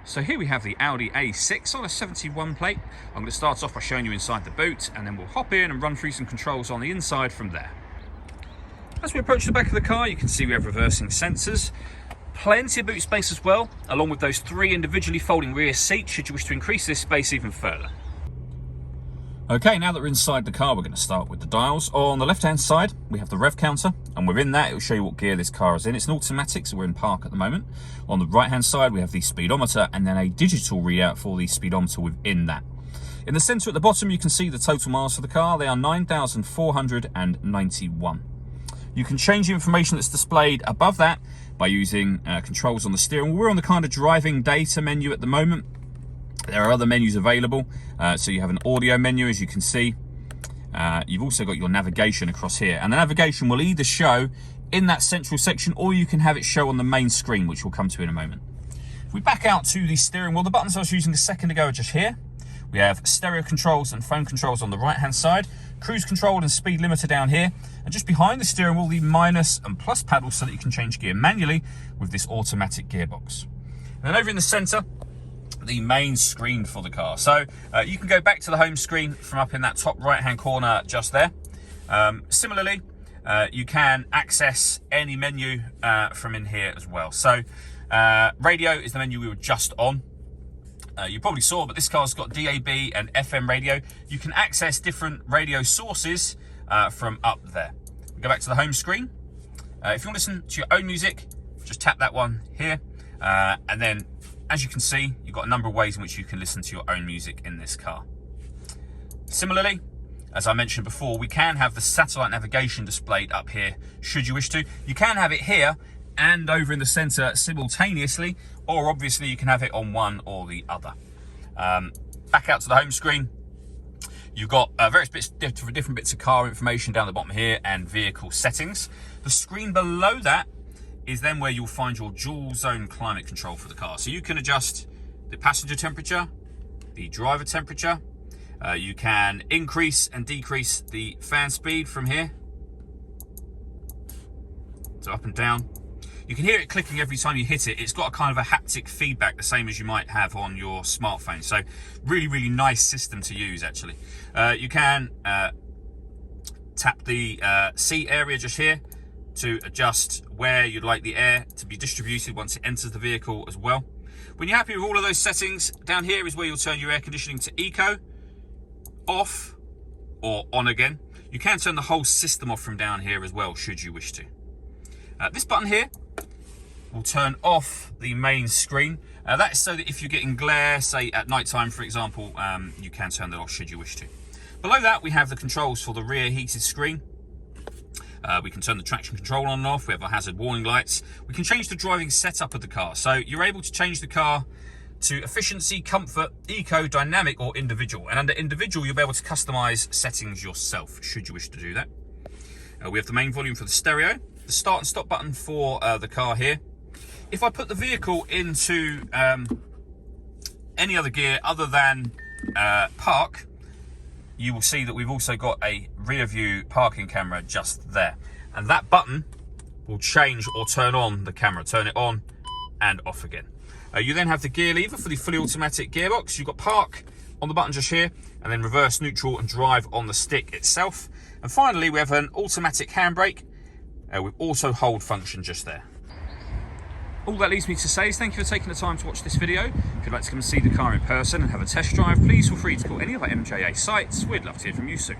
So here we have the Audi A6 on a 71 plate. I'm going to start off by showing you inside the boot, and then we'll hop in and run through some controls on the inside from there. As we approach the back of the car, you can see we have reversing sensors. Plenty of boot space as well, along with those 3 individually folding rear seats should you wish to increase this space even further. Okay, now that we're inside the car, we're going to start with the dials. On the left-hand side, we have the Rev Counter, and within that, it will show you what gear this car is in. It's an automatic, so we're in park at the moment. On the right-hand side, we have the speedometer, and then a digital readout for the speedometer within that. In the centre at the bottom, you can see the total miles for the car. They are 9,491. You can change the information that's displayed above that by using controls on the steering wheel. We're on the kind of driving data menu at the moment. There are other menus available, so you have an audio menu, as you can see. You've also got your navigation across here, and the navigation will either show in that central section, or you can have it show on the main screen, which we'll come to in a moment. If we back out to the steering wheel, the buttons I was using a second ago are just here. We have stereo controls and phone controls on the right-hand side, cruise control and speed limiter down here, and just behind the steering wheel, the minus and plus paddles so that you can change gear manually with this automatic gearbox. And then over in the centre, the main screen for the car. So you can go back to the home screen from up in that top right hand corner just there. Similarly, you can access any menu from in here as well. So radio is the menu we were just on. You probably saw, but this car's got DAB and FM radio. You can access different radio sources from up there. We go back to the home screen. If you want to listen to your own music, just tap that one here, and then as you can see, you've got a number of ways in which you can listen to your own music in this car. Similarly, as I mentioned before, we can have the satellite navigation displayed up here, should you wish to. You can have it here and over in the centre simultaneously, or obviously you can have it on one or the other. Back out to the home screen, you've got various bits, different bits of car information down the bottom here and vehicle settings. The screen below that is then where you'll find your dual zone climate control for the car. So you can adjust the passenger temperature, the driver temperature. You can increase and decrease the fan speed from here. So up and down. You can hear it clicking every time you hit it. It's got a kind of a haptic feedback, the same as you might have on your smartphone. So really, really nice system to use, actually. You can tap the seat area just here to adjust where you'd like the air to be distributed once it enters the vehicle as well. When you're happy with all of those settings, down here is where you'll turn your air conditioning to eco, off, or on again. You can turn the whole system off from down here as well, should you wish to. This button here will turn off the main screen. That is so that if you're getting glare, say at night time, for example, you can turn that off should you wish to. Below that, we have the controls for the rear heated screen. We can turn the traction control on and off. We have our hazard warning lights. We can change the driving setup of the car. So you're able to change the car to efficiency, comfort, eco, dynamic, or individual. And under individual, you'll be able to customize settings yourself, should you wish to do that. We have the main volume for the stereo, the start and stop button for the car here. If I put the vehicle into any other gear other than park, you will see that we've also got a rear view parking camera just there. And that button will change or turn on the camera, turn it on and off again. You then have the gear lever for the fully automatic gearbox. You've got park on the button just here, and then reverse, neutral and drive on the stick itself. And finally, we have an automatic handbrake with auto hold function just there. All that leaves me to say is thank you for taking the time to watch this video. If you'd like to come and see the car in person and have a test drive, please feel free to call any of our MJA sites. We'd love to hear from you soon.